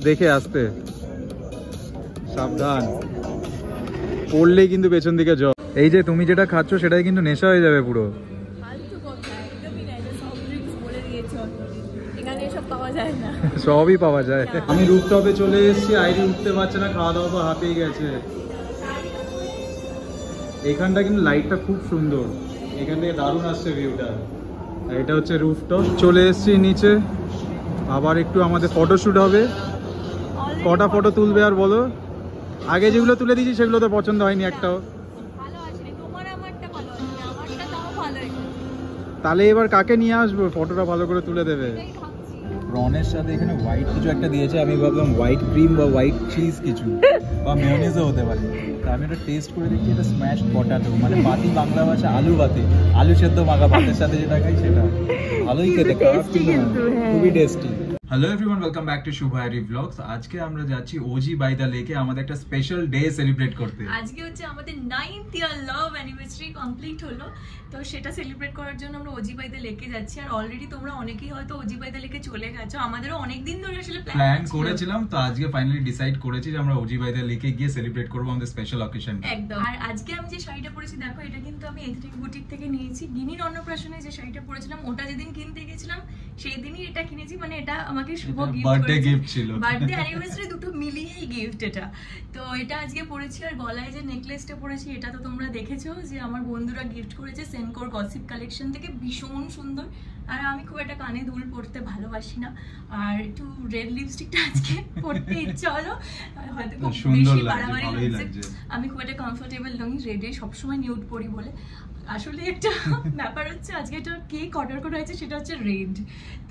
দেখে আসতে সাবধান, পড়লেই কিন্তু পেছন দিকে জল। এই যে তুমি যেটা খাচ্ছ সেটাই কিন্তু নেশা হয়ে যাবে পুরো। সবই পাওয়া যায়। আমি রুফটপে চলে এসেছি, আইরি উঠতে পারছে না, খাওয়া দাওয়া তো হাতেই গেছে। এখানটা কিন্তু লাইটটা খুব সুন্দর, এখান থেকে দারুণ আসছে ভিউটা। এটা হচ্ছে রুফটপ। চলে এসেছি নিচে, আবার একটু আমাদের ফটোশুট হবে। কটা ফটো তুলবে আর বলো? আগে যেগুলো তুলে দিয়েছি সেগুলো তো পছন্দ হয়নি একটাও। তাহলে এবার কাকে নিয়ে আসবো ফটোটা ভালো করে তুলে দেবে? প্রনের সাথে এখানে হোয়াইট কিছু একটা দিয়েছে, আমি ভাবলাম হোয়াইট ক্রিম বা হোয়াইট চিজ কিছু বা মেয়োনিজও হতে পারে। তা আমি এটা টেস্ট করে দেখছি, এটা স্ম্যাশ পটাটো, মানে পাতি বাংলা ভাষা আলু ভাতে, আলু সেদ্ধ মাখা ভাতের সাথে যেটা খাই সেটা। ভালোই খেতে, খারাপ কিন্তু খুবই tasty. Hello everyone, welcome back to Shubho Airi blogs. আজকে আমরা যাচ্ছি ওজি বাই দ্য লেকে আমাদের একটা স্পেশাল ডে সেলিব্রেট করতে। আজকে হচ্ছে আমাদের 9th ইয়ার লাভ অ্যানিভার্সারি কমপ্লিট হলো, তো সেটা সেলিব্রেট করার জন্য আমরা ওজি বাই দ্য লেকে যাচ্ছি। আর অলরেডি তোমরা অনেকেই হয়তো ওজি বাই দ্য লেকে চলে গেছো, আমাদেরও অনেক দিন ধরে আসলে প্ল্যান করেছিলাম, তো আজকে ফাইনালি ডিসাইড করেছি যে আমরা ওজি বাই দ্য লেকে গিয়ে সেলিব্রেট করব আমাদের স্পেশাল অকেশন। একদম। আর আজকে আমি যে শাড়িটা পরেছি দেখো, এটা কিন্তু আমি এথনিক বুটিক থেকে নিয়েছি। গিনির অন্নপ্রাশনে যে শাড়িটা পরেছিলাম ওটা যেদিন কিনতে গেছিলাম সেই দিনই এটা কিনেছি, মানে এটা আমাকে শুভ গিফট ছিল, বার্থডে অ্যানিভার্সারি দুটো মিলিয়েই গিফট এটা। তো এটা আজকে পরেছি। আর গলায় যে নেকলেসটা পরেছি এটা তো তোমরা দেখেছো যে আমার বন্ধুরা গিফট করেছে সেনকোর গসিপ কালেকশন থেকে, ভীষণ সুন্দর। আর আমি খুব একটা কানে দুল পরতে ভালোবাসি না, আর একটু রেড লিপস্টিকটা আজকে পরতে ইচ্ছা হলো, হয়তো খুব বেশি বাড়াবাড়ি লাগছে। আমি খুব একটা কমফোর্টেবল নই রেডে, সবসময় নিউড পরি বলে। আসলে একটা ব্যাপার হচ্ছে আজকে একটা কেক অর্ডার করা হয়েছে, সেটা হচ্ছে রেড,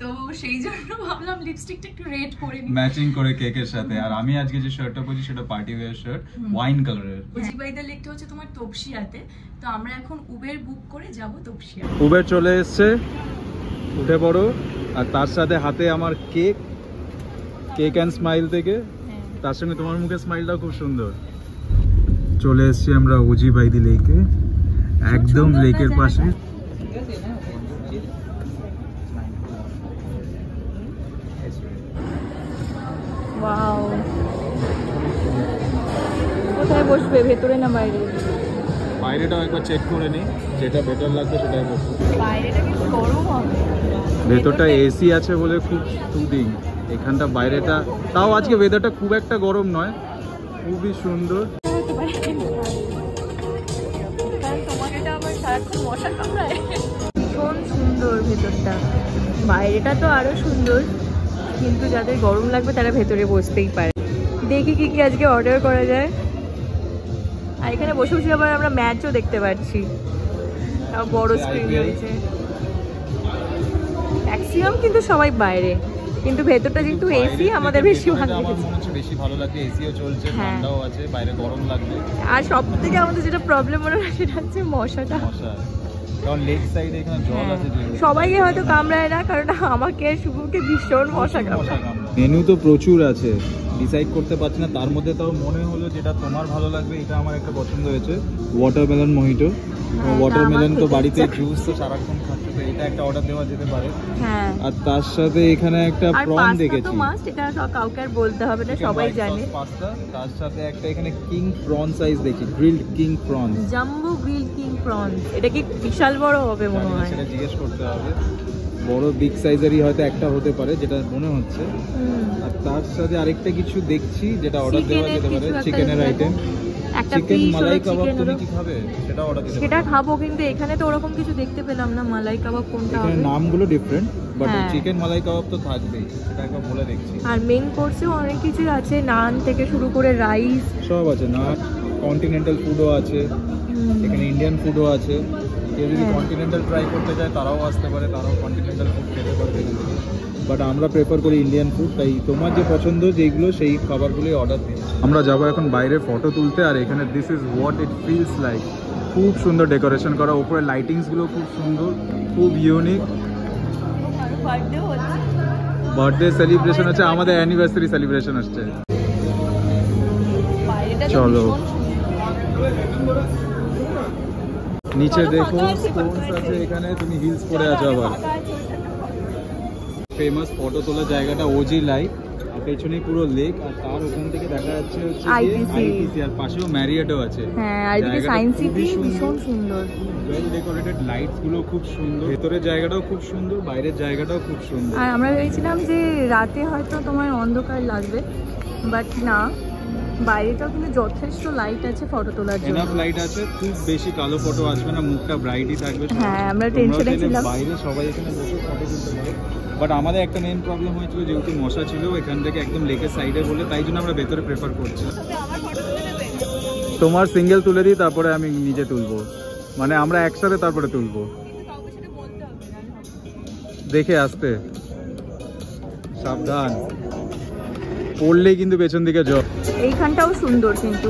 তো সেই জন্য ভাবলাম লিপস্টিকটা একটু রেড পরে নিই ম্যাচিং করে কেকের সাথে। আর আমি আজকে যে শার্টটা পরেছি সেটা পার্টি ওয়্যার শার্ট, ওয়াইন কালারের। ওজি বাই দ্য লেকটা হচ্ছে তোমার তপসিয়াতে, তো আমরা এখন উবের বুক করে যাব তপসিয়া। উবের চলে এসেছে, উঠে পড়ো। আর তার সাথে হাতে আমার কেক, কেক অ্যান্ড স্মাইল থেকে, তার সঙ্গে তোমার মুখের স্মাইলটাও খুব সুন্দর। চলে এসেছি আমরা ওজি বাই দ্য লেকে, একদম লেকের পাশে। ওয়াও, কোথায় বসবে, ভেতরে না বাইরে? বাইরেটাও একবার চেক করে নি, যেটা বেটার লাগবে সেটাই বসবো। বাইরেটা কিন্তু গরম হবে, ভেতরটা এসি আছে বলে খুব সুদিং। এখানটা বাইরেটা তাও আজকে ওয়েদারটা খুব একটা গরম নয়, খুবই সুন্দর। ভীষণ সুন্দর ভেতরটা, বাইরেটা তো আরো সুন্দর, কিন্তু যাদের গরম লাগবে তারা ভেতরে বসতেই পারে। দেখি কি কি আজকে অর্ডার করা যায়। আর এখানে বসে বসে আবার আমরা ম্যাচও দেখতে পাচ্ছি, তাও বড় স্ক্রিন রয়েছে। ম্যাক্সিমাম কিন্তু সবাই বাইরে, কিন্তু ভেতরটা যেহেতু এসি আমাদের বেশি ভালো লাগছে, বেশি ভালো লাগে। এসিও চলছে, ঠান্ডাও আছে, বাইরে গরম লাগবে। আর সব থেকে আমাদের যেটা প্রবলেম মনে হয় সেটা হচ্ছে মশাটা, কারণ লেক সাইডে এখানে জল আছে। সবাইকে হয়তো কামড়ায় না, কারণ আমাকে শুভকে ভীষণ মশা কামড়ায়। মেনু তো প্রচুর আছে, ডিসাইড করতে পারছি না। তার মধ্যে তাও মনে হলো যেটা তোমার ভালো লাগবে, এটা আমার একটা পছন্দ হয়েছে, ওয়াটারমেলন মোহিটো। ওয়াটারমেলন তো বাড়িতে জুস তো সারাক্ষণ খাচ্ছে, তো এটা একটা অর্ডার দেওয়া যেতে পারে। হ্যাঁ, আর তার সাথে এখানে একটা প্রন দেখেছি, এটা কাউকে আর বলতে হবে না, সবাই জানে। পাস্তা, তার সাথে একটা এখানে কিং প্রন সাইজ দেখি, grilled king prawn, jumbo grilled king prawn. এটা কি বিশাল বড় হবে মনে হয়? সেটা জিজ্ঞেস করতে হবে। বড় বিগ সাইজেরই হয়তো একটা হতে পারে যেটা মনে হচ্ছে। আর তার সাথে আরেকটা কিছু দেখছি যেটা অর্ডার দেওয়া যেতে পারে, চিকেনের আইটেম। চিকেন মালাই কাবাব তুমি কি খাবে? সেটা অর্ডার দিতে পারো। সেটা খাবো, কিন্তু এখানে তো ওরকম কিছু দেখতে পেলাম না। মালাই কাবাব কোনটা হবে? এখানে নামগুলো ডিফারেন্ট, বাট চিকেন মালাই কাবাব তো থাকবেই, সেটা একবার বলে দেখছি। আর মেইন কোর্সেও অনেক কিছু আছে, নান থেকে শুরু করে রাইস সব আছে। নান, কন্টিনেন্টাল ফুডও আছে, এখানে ইন্ডিয়ান ফুডও আছে। কেউ যদি কন্টিনেন্টাল ট্রাই করতে চায় তারাও আসতে পারে, তারাও কন্টিনেন্টাল ফুড খেতে পারবে। বাট আমরা প্রেফার করি ইন্ডিয়ান ফুড, তাই তোমার যে পছন্দ যেগুলো সেই খাবারগুলোই অর্ডার দিই। আমরা যাবো এখন বাইরে ফটো তুলতে। আর এখানে this is what it feels like, খুব সুন্দর ডেকোরেশন করা, উপরে লাইটিংসগুলো খুব সুন্দর, খুব ইউনিক। বার্থডে সেলিব্রেশন হচ্ছে, আমাদের অ্যানিভার্সারি সেলিব্রেশন হচ্ছে। চলো নিচে দেখো স্টোনস আছে এখানে, তুমি হিলস পরে আছো আবার। ফেমাস ফটো তোলার জায়গাটা ওজি লাইফ, আর পেছনেই পুরো লেক, আর তার ওখান থেকে দেখা যাচ্ছে হচ্ছে আইটিসি, আর পাশেও ম্যারিয়েটও আছে। হ্যাঁ, আইটিসি সায়েন্স সিটি ভীষণ সুন্দর, ওয়েল ডেকোরেটেড, লাইটস গুলো খুব সুন্দর, ভেতরের জায়গাটাও খুব সুন্দর, বাইরের জায়গাটাও খুব সুন্দর। আর আমরা ভেবেছিলাম যে রাতে হয়তো তোমার অন্ধকার লাগবে, বাট না, বাইরেটাও কিন্তু যথেষ্ট লাইট আছে ফটো তোলার জন্য। এনাফ লাইট আছে, খুব বেশি কালো ফটো আসবে না, মুখটা ব্রাইটই থাকবে। হ্যাঁ, আমরা টেনশনে ছিলাম বাইরে সবাই এখানে বসে ফটো তুলতে পারে, বাট আমাদের একটা মেইন প্রবলেম হয়েছিল, যেহেতু মশা ছিল এখান থেকে একদম লেকের সাইডে বলে, তাই জন্য আমরা ভেতরে প্রেফার করছি। তোমার সিঙ্গেল তুলে দিই, তারপরে আমি নিজে তুলবো, মানে আমরা একসাথে তারপরে তুলবো। দেখে আসতে সাবধান, পড়লেই কিন্তু পেছন দিকে জল। এইখানটাও সুন্দর, কিন্তু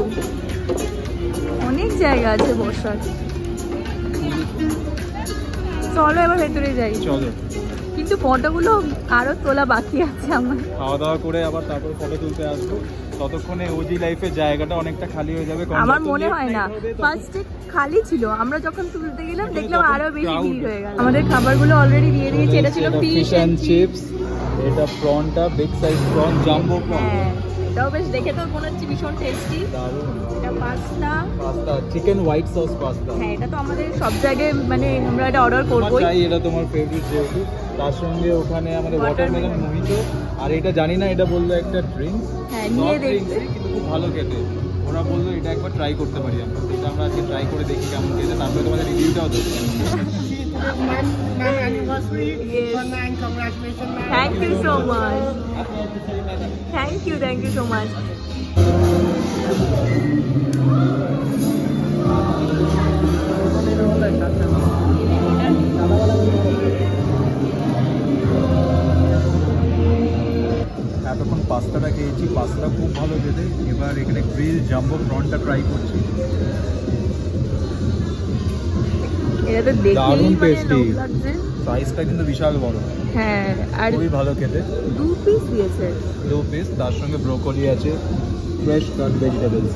অনেক জায়গা আছে বসার। চলো এবার ভেতরে যাই। চলো, কিন্তু ফটোগুলো আরো তোলা বাকি আছে আমার। খাওয়া দাওয়া করে আবার তারপর ফটো তুলতে আসবো, ততক্ষণে ওজি লাইফের জায়গাটা অনেকটা খালি হয়ে যাবে। আমার মনে হয় না, ফার্স্টে খালি ছিল, আমরা যখন তুলতে গেলাম দেখলাম আরো বেশি ভিড় হয়ে গেল। আমাদের খাবারগুলো অলরেডি দিয়ে দিয়েছে, এটা ছিল ফিশ এন্ড চিপস, এটা প্রনটা big size prawn, jumbo prawn. হ্যাঁ, এটাও বেশ দেখে তো মনে হচ্ছে ভীষণ টেস্টি। দারুণ। এটা pasta, chicken white sauce pasta. হ্যাঁ, এটা তো আমাদের সব জায়গায়, মানে আমরা এটা অর্ডার করবোই। তাই এটা তোমার ফেভারিট যেহেতু, তার সঙ্গে ওখানে আমাদের ওয়াটারমেলন মোহিতো, আর এটা জানি না, এটা বললো একটা ড্রিঙ্ক। হ্যাঁ, নিয়ে দেখতে, কিন্তু খুব ভালো খেতে। ওরা বললো এটা একবার ট্রাই করতে পারি আমরা, এটা আমরা আজকে ট্রাই করে দেখি কেমন খেতে, তারপরে তোমাদের রিভিউটাও দেবো। Thank you so much, thank you so much. এতক্ষণ পাস্তাটা খেয়েছি, পাস্তাটা খুব ভালো খেতে। এবার এখানে গ্রিল জাম্বো প্রনটা ট্রাই করছি। এটা তো দেখেই দারুণ মানে টেস্টি, লোভ লাগছে। সাইজটা কিন্তু বিশাল বড়। হ্যাঁ, আর খুবই ভালো খেতে। 2 পিস দিয়েছে, 2 পিস, তার সঙ্গে ব্রোকলি আছে, ফ্রেশ কাট ভেজিটেবলস,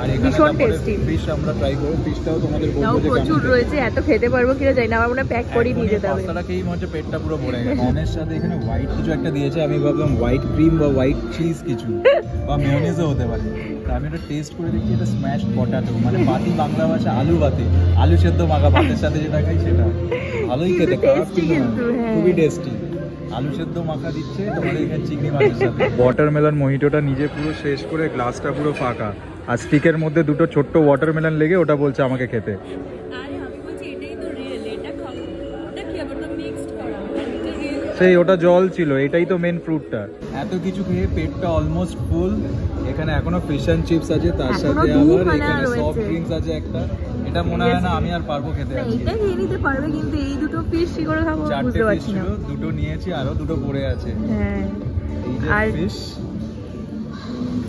আর এখানে ভীষণ তারপরে tasty। ফিশ আমরা ট্রাই করব। ফিশটাও তোমাদের তাও বলবো যে প্রচুর কেমন রয়েছে, এত খেতে পারবো কিনা জানি না, আমার মনে হয় প্যাক করেই নিয়ে যেতে হবে। পাস্তাটা খেয়েই মনে হচ্ছে পেটটা পুরো ভরে গেছে। ননের সাথে এখানে হোয়াইট কিছু একটা দিয়েছে, আমি ভাবলাম হোয়াইট ক্রিম বা হোয়াইট চিজ কিছু বা মেয়োনিজও হতে পারে। তা আমি এটা টেস্ট করে দেখছি, এটা স্ম্যাশড পটাটো, মানে বাতি বাংলা ভাষা আলু বাতি, আলু সেদ্ধ মাখা ভাতের সাথে যেটা খাই সেটা। ভালোই খেতে, খারাপ কিন্তু না, খুবই টেস্টি। আলু সেদ্ধ মাখা দিচ্ছে তোমাদের এখানে চিংড়ি মাছের সাথে। ওয়াটারমেলন মোহিটোটা নিজে পুরো শেষ করে, গ্লাসটা পুরো ফাঁকা, আর স্টিকের মধ্যে দুটো ছোট্ট ওয়াটারমেলন লেগে ওটা বলছে আমাকে খেতে। সেই ওটা জল ছিল, এটাই তো মেন ফ্রুটটা। এত কিছু খেয়ে পেটটা অলমোস্ট ফুল। এখানে এখনো ফিশ এন্ড চিপস আছে, তার সাথে আবার এখানে সফট ড্রিঙ্কস আছে একটা। এটা মনে হয় না আমি আর পারবো খেতে। এটা খেয়ে নিতে পারবে, কিন্তু এই দুটো পিস কি করে খাবো বুঝতে পারছি না। দুটো নিয়েছি, আরো দুটো পড়ে আছে। হ্যাঁ, এই যে ফিশ,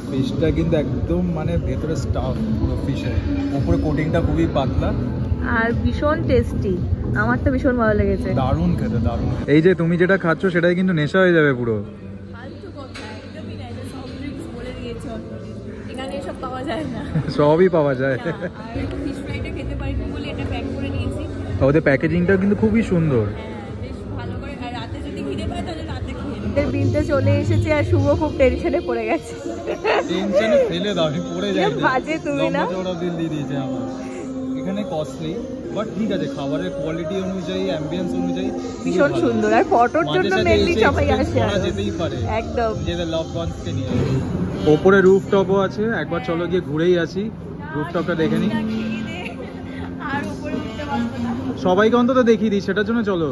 ফিশটা কিন্তু একদম মানে ভেতরে স্টাফ পুরো ফিশের, উপরে কোটিংটা খুবই পাতলা আর ভীষণ টেস্টি। আমার তো ভীষণ ভালো লেগেছে, দারুণ খেতে, দারুণ। এই যে তুমি যেটা খাচ্ছ সেটাই কিন্তু নেশা হয়ে যাবে পুরো। ফালতু কথা, একদমই না, এটা সফট ড্রিঙ্কস বলে দিয়েছে অলরেডি, এখানে এসব পাওয়া যায় না। সবই পাওয়া যায়। আর ফিশ ফ্রাইটা খেতে পারি না বলে এটা প্যাক করে নিয়েছি। ওদের প্যাকেজিংটা কিন্তু খুবই সুন্দর। বেশ ভালো করে, আর রাতে যদি খিদে পায় তাহলে রাতে খেয়ে নিই। বিলটা চলে এসেছে, আর শুভ খুব টেনশনে পড়ে গেছে। টেনশনে ফেলে দাও, আমি পড়ে যাই। বাজে তুমি না, ওরা বিল দিয়ে দিয়েছে আমার। এখানে কস্টলি, বাট ঠিক আছে, খাবারের কোয়ালিটি অনুযায়ী, অ্যাম্বিয়েন্স অনুযায়ী ভীষণ সুন্দর। আর ফটোর জন্য মেনলি সবাই আসে, যেতেই পারে একদম নিজেদের লাভ ওয়ান্সকে নিয়ে। ওপরে রুফটপও আছে, একবার চলো গিয়ে ঘুরেই আসি, রুফটপটা দেখে নিই। আর উপরে উঠতে পারবো না, সবাইকে অন্তত দেখিয়ে দিই, সেটার জন্য চলো।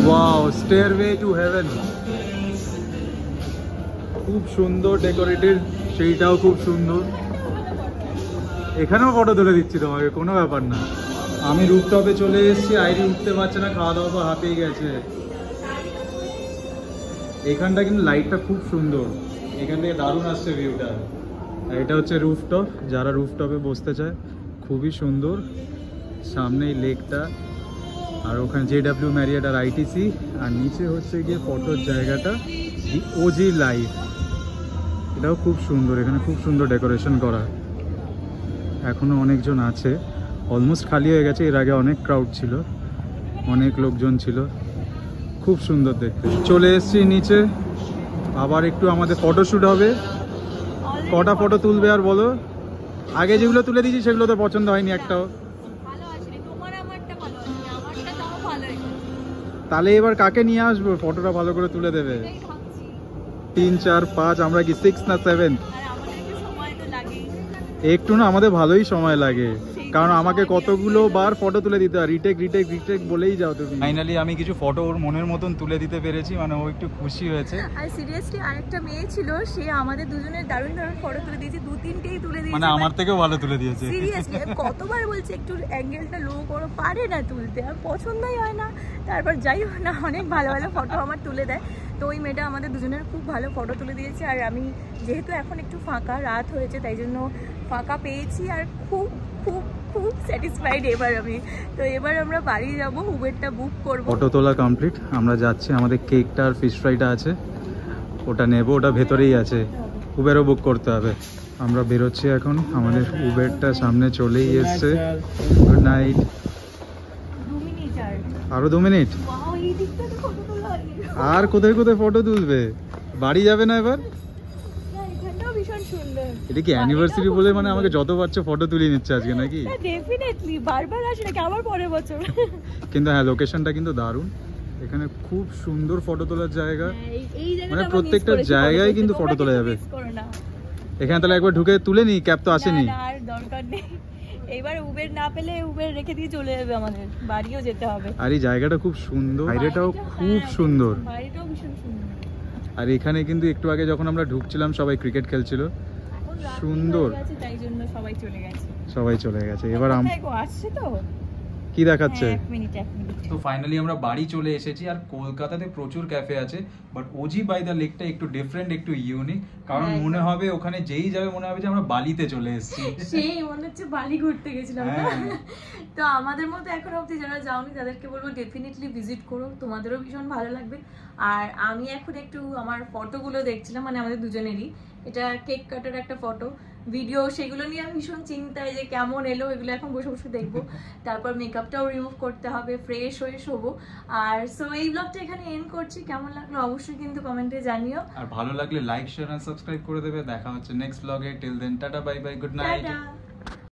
ওয়াও, স্টেয়ারওয়ে টু হেভেন, খুব সুন্দর ডেকোরেটেড, সেইটাও খুব সুন্দর। এখানেও ফটো তুলে দিচ্ছি তোমাকে, কোনো ব্যাপার না। আমি রুফটপে চলে এসেছি, আইরি উঠতে পারছে না, খাওয়া দাওয়া হাতেই গেছে। এখানটা কিন্তু লাইটটা খুব সুন্দর, এখান থেকে দারুণ আসছে ভিউটা। আর এটা হচ্ছে রুফটপ, যারা রুফটপে বসতে চায় খুবই সুন্দর। সামনেই লেকটা, আর ওখানে JW ম্যারিয়েট আর ITC, আর নিচে হচ্ছে গিয়ে ফটোর জায়গাটা, দি ওজি লাইফ। এটাও খুব সুন্দর, এখানে খুব সুন্দর ডেকোরেশন করা। এখনো অনেকজন আছে, অলমোস্ট খালি হয়ে গেছে। এর আগে অনেক ক্রাউড ছিল, অনেক লোকজন ছিল, খুব সুন্দর দেখতে। চলে এসেছি নিচে, আবার একটু আমাদের ফটোশ্যুট হবে। কটা ফটো তুলবে আর বলো? আগে যেগুলো তুলে দিয়েছি সেগুলো তো পছন্দ হয়নি একটাও। তাহলে এবার কাকে নিয়ে আসবো ফটোটা ভালো করে তুলে দেবে? 3, 4, 5, আমরা কি 6 না 7? একটু না, আমাদের ভালোই সময় লাগে, কারণ আমাকে কতগুলো বার ফটো তুলে দিতে হয়, রিটেক রিটেক রিটেক বলেই যাও তুমি। ফাইনালি আমি কিছু ফটো ওর মনের মতন তুলে দিতে পেরেছি, মানে ও একটু খুশি হয়েছে। আর সিরিয়াসলি আরেকটা মেয়ে ছিল, সে আমাদের দুজনের দারুণ দারুণ ফটো তুলে দিয়েছে, 2-3টেই তুলে দিয়েছে, মানে আমার থেকেও ভালো তুলে দিয়েছে। সিরিয়াসলি কতবার বলছে একটু অ্যাঙ্গেলটা লো করো, পারে না তুলতে, আর পছন্দই হয় না। তারপর যাই হোক না, অনেক ভালো ভালো ফটো আমার তুলে দেয়। তো ওই মেয়েটা আমাদের দুজনের খুব ভালো ফটো তুলে দিয়েছে। আর আমি যেহেতু এখন একটু ফাঁকা রাত হয়েছে, তাই জন্য ফাঁকা পেয়েছি, আর খুব খুব খুব স্যাটিসফাইড এবার আমি। তো এবার আমরা বাড়ি যাব, উবেরটা বুক করব। ফটো তোলা কমপ্লিট, আমরা যাচ্ছি। আমাদের কেকটা আর ফিশ ফ্রাইটা আছে, ওটা নেব, ওটা ভেতরেই আছে। উবেরও বুক করতে হবে। আমরা বেরোচ্ছি এখন, আমাদের উবেরটা সামনে চলেই এসছে। Good night. 2 মিনিট আরো 2 মিনিট। আর কোথায় কোথায় ফটো তুলবে? বাড়ি যাবে না এবার? এটা কি অ্যানিভার্সারি বলে মানে আমাকে যত পারছে ফটো তুলে নিচ্ছে আজকে নাকি? ডেফিনেটলি বারবার আসে নাকি, আবার পরের বছর। কিন্তু হ্যাঁ, লোকেশনটা কিন্তু দারুণ, এখানে খুব সুন্দর ফটো তোলার জায়গা। মানে প্রত্যেকটা জায়গায় কিন্তু ফটো তোলা যাবে এখানে। তাহলে একবার ঢুকে তুলে নি, ক্যাব তো আসেনি। আর দরকার নেই, এবার উবের না পেলে উবের রেখে দিয়ে চলে যাবে, আমাদের বাড়িও যেতে হবে। আর এই জায়গাটা খুব সুন্দর, বাইরেটাও খুব সুন্দর, বাড়িটাও ভীষণ সুন্দর। আর এখানে কিন্তু একটু আগে যখন আমরা ঢুকছিলাম সবাই ক্রিকেট খেলছিল, সুন্দর, তাই জন্য সবাই চলে গেছে। সবাই চলে গেছে। এবার আসছে তো কি দেখাচ্ছে? 1 মিনিট। তো ফাইনালি আমরা বাড়ি চলে এসেছি। আর কলকাতাতে প্রচুর ক্যাফে আছে, বাট ওজি বাই দ্য লেকটা একটু ডিফারেন্ট, একটু ইউনিক, কারণ মনে হবে ওখানে যেই যাবে মনে হবে যে আমরা বালিতে চলে এসেছি। সেই মনে হচ্ছে বালি ঘুরতে গেছিলাম না। তো আমাদের মতো এখনো অবধি যারা যাওনি তাদেরকে বলবো ডেফিনেটলি ভিজিট করো, তোমাদেরও ভীষণ ভালো লাগবে। আর আমি এখন একটু আমার ফটোগুলো দেখছিলাম, মানে আমাদের দুজনেরই। এটা কেক কাটার একটা ফটো ভিডিও, সেগুলো নিয়ে আমি ভীষণ চিন্তায় যে কেমন এলো, এগুলো এখন বসে বসে দেখবো। তারপর মেকআপটাও রিমুভ করতে হবে, ফ্রেশ হয়ে শোবো। আর সো এই ব্লগটা এখানে এন্ড করছি। কেমন লাগলো অবশ্যই কিন্তু কমেন্টে জানিও, আর ভালো লাগলে লাইক শেয়ার আর সাবস্ক্রাইব করে দেবে। দেখা হচ্ছে নেক্সট ব্লগে। Till then ta ta, bye bye, good night.